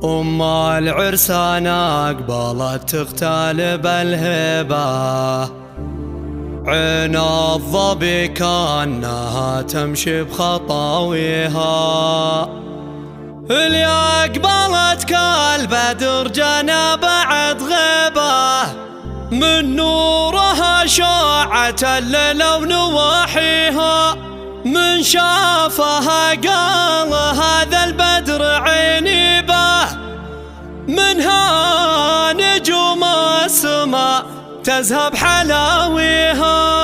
العرسانة قبلت تغتال بالهبة، عين الظبي كأنها تمشي بخطاويها، اللي أقبلت كالبدر جنى بعد غيبة، من نورها شاعت الليل ونواحيها، من شافها قال هذا البدر عيني به، منها نجوم السماء تذهب حلاويها.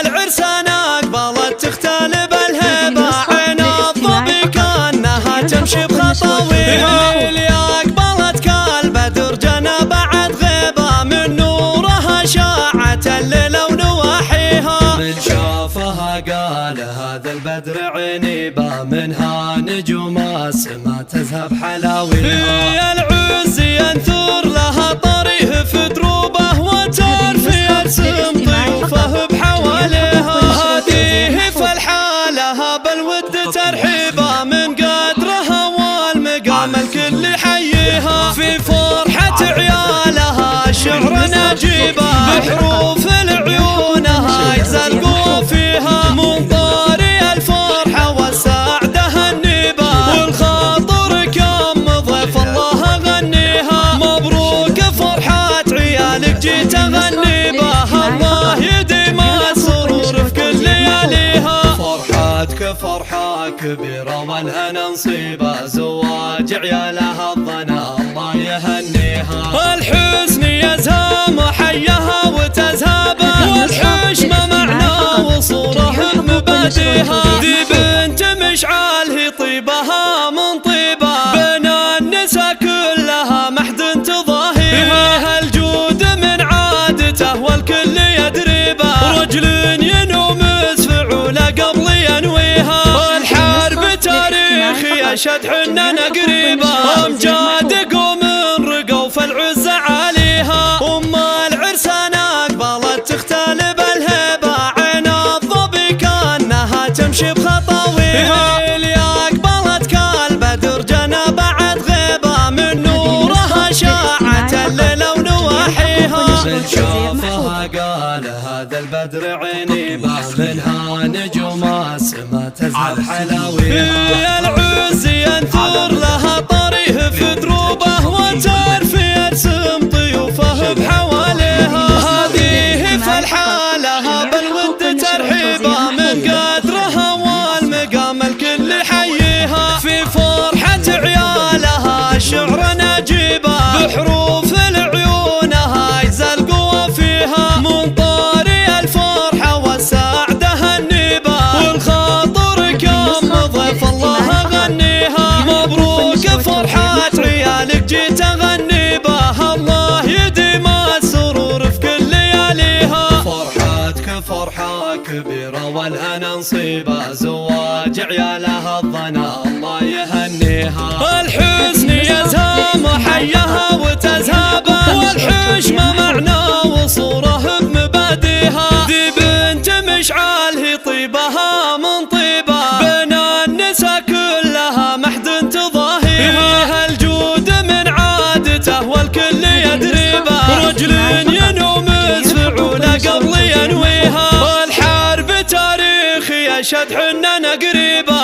العرسانة قبلت تختال بالهبة، عين الظبي كأنها تمشي بخطاويها، اللي أقبلت كالبدر جنى بعد غيبة، من نورها شاعت الليل ونواحيها، من شافها قال هذا البدر عيني به، منها نجوم السما تذهب حلاويها. العز ينثر لها طريه في دروبه، وترفي السم ضيوفه بحواليها، هذه فالحالها بالود ترحيبه، من قدرها والمقام الكل يحييها، في فرحة عيالها الشعر نجيبه، بحروف العيونها يزلقوا فيها، من طاري الفرحة والسعدة هنيبه، والخاطر كم ضيف الله غنيها، مبروك فرحة عيالك جيت اغني بها، الله يديم السرور في كل لياليها، فرحتك فرحة كبيرة والهنا نصيبه، زواج عيالها الظنا الله يهنيها، الحزن يزهم حيها وتذهبه، والحشمة معنى وصوره بمباديها، ذي بنت مشعل هي طيبها من طيبه، بين النساء كلها محد تضاهيها، الجود من عادته والكل يدري به، رجل ينومس فعوله قبل ينويها، الحرب تاريخي أشد حننا قريبه، أمجاد قوم رقوا فالعز عليها، العرسانة قبلت تختال بالهبة، عين الظبي كأنها تمشي بخطاويها، اللي أقبلت كالبدر جنى بعد غيبة، من نورها شاعت الليل ونواحيها، من شافها قال هذا البدر عيني به، منها نجوم السما تذهب حلاويها، العز ينثر لها طريه في دروبه، وترفي السم ضيوفه بحواليها، هذه فالحالها بالود ترحيبه، من قدرها والمقام الكل يحييها، في فرحة عيالها الشعر نجيبه، بحروف العيونها يزلقوا فيها، من طاري الفرحة والسعدة هنيبه، والخاطر كم ضيف الله غنيها، مبروك فرحة عيالك جيت اغني بها، الله يديم السرور في كل لياليها، فرحتك فرحة كبيرة والهنا نصيبه، زواج عيالها الظنا الله يهنيها، الحزن يزهم حيها وتذهبه، والحشمة معنى وصوره بمباديها، ذي بنت مشعل هي طيبها من طيبه، بين النساء كلها محد تضاهيها، الجود من عادته والكل يدري به، رجل ينومس فعوله قبل ينويها، الحرب تاريخي أشد حننا قريبه،